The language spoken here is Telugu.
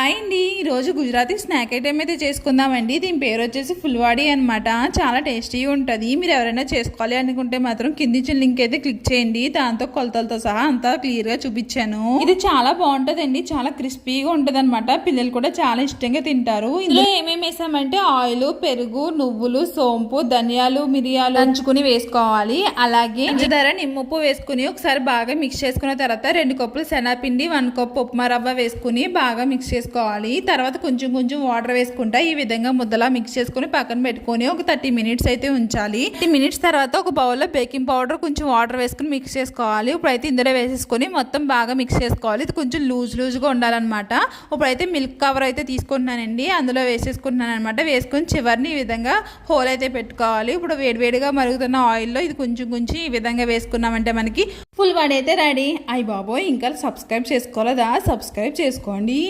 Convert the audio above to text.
హాయ్ అండి, ఈరోజు గుజరాతీ స్నాక్ ఐటెం అయితే చేసుకుందామండి. దీని పేరు వచ్చేసి ఫుల్వాడీ అనమాట. చాలా టేస్టీగా ఉంటుంది. మీరు ఎవరైనా చేసుకోవాలి అనుకుంటే మాత్రం కింది ఇచ్చిన లింక్ అయితే క్లిక్ చేయండి. దాంతో కొలతలతో సహా అంతా క్లియర్గా చూపించాను. ఇది చాలా బాగుంటుందండి, చాలా క్రిస్పీగా ఉంటుంది అనమాట. పిల్లలు కూడా చాలా ఇష్టంగా తింటారు. ఇందులో ఏమేమి వేసామంటే ఆయిల్, పెరుగు, నువ్వులు, సోంపు, ధనియాలు, మిరియాలు దంచుకుని వేసుకోవాలి. అలాగే పంచదార, నిమ్మప్పు వేసుకుని ఒకసారి బాగా మిక్స్ చేసుకున్న తర్వాత 2 కప్పులు శనగపిండి, 1 కప్పు ఉప్మా రవ్వ వేసుకుని బాగా మిక్స్ చేసుకోవాలి. తర్వాత కొంచెం కొంచెం వాటర్ వేసుకుంటా ఈ విధంగా ముద్దలా మిక్స్ చేసుకుని పక్కన పెట్టుకొని ఒక 30 మినిట్స్ అయితే ఉంచాలి. 30 మినిట్స్ తర్వాత ఒక బౌల్లో బేకింగ్ పౌడర్, కొంచెం వాటర్ వేసుకుని మిక్స్ చేసుకోవాలి. ఇప్పుడైతే ఇందులో వేసేసుకొని మొత్తం బాగా మిక్స్ చేసుకోవాలి. ఇది కొంచెం లూజ్గా ఉండాలన్నమాట. ఇప్పుడైతే మిల్క్ కవర్ అయితే తీసుకుంటున్నానండి, అందులో వేసేసుకుంటున్నాను అనమాట. వేసుకొని చివరిని ఈ విధంగా హోల్ అయితే పెట్టుకోవాలి. ఇప్పుడు వేడివేడిగా మరుగుతున్న ఆయిల్లో ఇది కొంచెం ఈ విధంగా వేసుకున్నామంటే మనకి ఫుల్ వాడి అయితే రెడీ. అయ్య బాబోయ్, ఇంకా సబ్స్క్రైబ్ చేసుకోలేదా? సబ్స్క్రైబ్ చేసుకోండి.